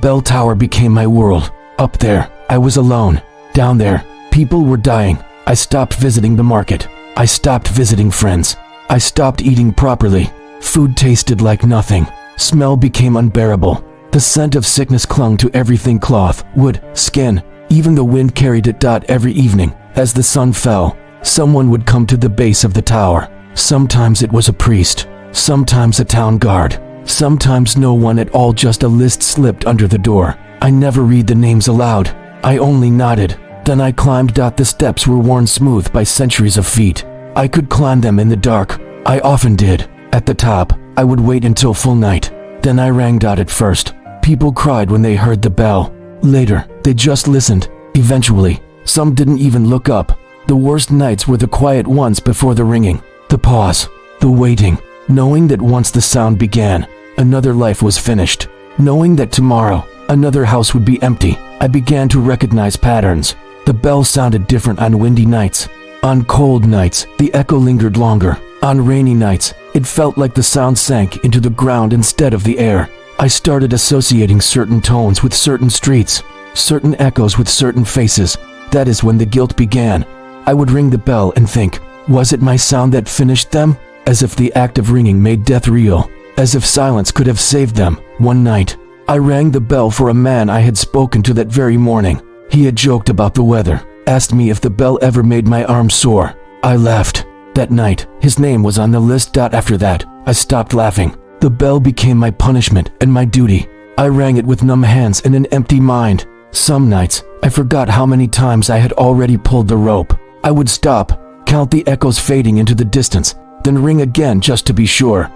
bell tower became my world. Up there, I was alone. Down there, people were dying. I stopped visiting the market. I stopped visiting friends. I stopped eating properly. Food tasted like nothing. Smell became unbearable. The scent of sickness clung to everything: cloth, wood, skin. Even the wind carried it. Every evening, as the sun fell, someone would come to the base of the tower. Sometimes it was a priest. Sometimes a town guard. Sometimes no one at all, just a list slipped under the door. I never read the names aloud. I only nodded. Then I climbed. The steps were worn smooth by centuries of feet. I could climb them in the dark. I often did. At the top, I would wait until full night. Then I rang. At first, people cried when they heard the bell. Later, they just listened. Eventually, some didn't even look up. The worst nights were the quiet ones before the ringing. The pause. The waiting. Knowing that once the sound began, another life was finished. Knowing that tomorrow, another house would be empty. I began to recognize patterns. The bell sounded different on windy nights. On cold nights, the echo lingered longer. On rainy nights, it felt like the sound sank into the ground instead of the air. I started associating certain tones with certain streets, certain echoes with certain faces. That is when the guilt began. I would ring the bell and think, was it my sound that finished them? As if the act of ringing made death real. As if silence could have saved them. One night, I rang the bell for a man I had spoken to that very morning. He had joked about the weather, asked me if the bell ever made my arm sore. I laughed. That night, his name was on the list. After that, I stopped laughing. The bell became my punishment and my duty. I rang it with numb hands and an empty mind. Some nights, I forgot how many times I had already pulled the rope. I would stop, count the echoes fading into the distance, then ring again just to be sure.